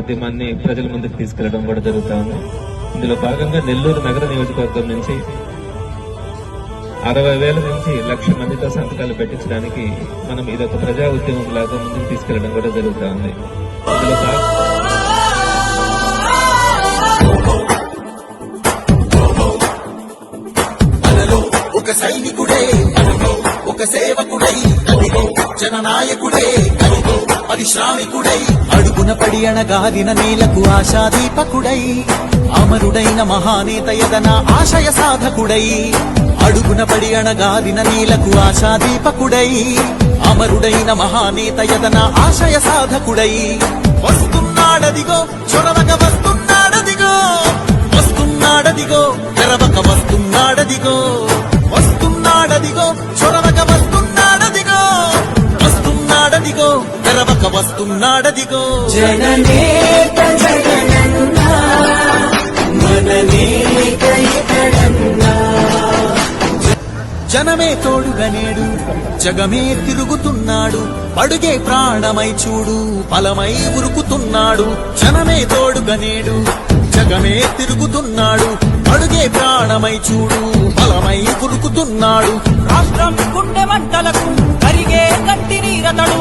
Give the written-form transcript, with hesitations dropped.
ఉద్యమాన్ని ప్రజల ముందుకు తీసుకెళ్లడం కూడా జరుగుతా ఉంది. ఇందులో భాగంగా నెల్లూరు నగర నియోజకవర్గం నుంచి 60,000 నుంచి 1,00,000 మందితో సంతకాలు పెట్టించడానికి మనం ఇదొక ప్రజా ఉద్యమం లాగా ముందుకు తీసుకెళ్లడం కూడా జరుగుతా ఉంది. ఇందులో ఒక సైనికుడే ఒక సేవకుడై జననాయకుడే పరిశ్రామికుడై అడుగున పడి అణగారిన నేలకు ఆశాదీపకుడై అమరుడైన మహానేత యదన ఆశయ సాధకుడై అడుగున పడి అణగారిన నేలకు ఆశాదీపకుడై అమరుడైన మహానేత యదన ఆశయ సాధకుడై వస్తున్నాడదిగో చొరవక వస్తున్నాడదిగో వస్తున్నాడదిగో తెరవక వస్తున్నాడదిగో వస్తున్నాడదిగో చొరవక వస్తున్నాడదిగో వస్తున్నాడదిగో తెరవక వస్తున్నాడదిగో జననేత జగనన్నా మననేత ఇతడన్నా జనమే తోడుగా నేడు జగమే తిరుగుతున్నాడు అడుగే ప్రాణమై చూడు ఫలమై ఉరుకుతున్నాడు జనమే తోడుగా నేడు జగమే తిరుగుతున్నాడు అడుగే ప్రాణమై చూడు ఫలమై ఉరుకుతున్నాడు రాష్ట్రం గుండె మంటలకు కరిగే కంటి నీరతడు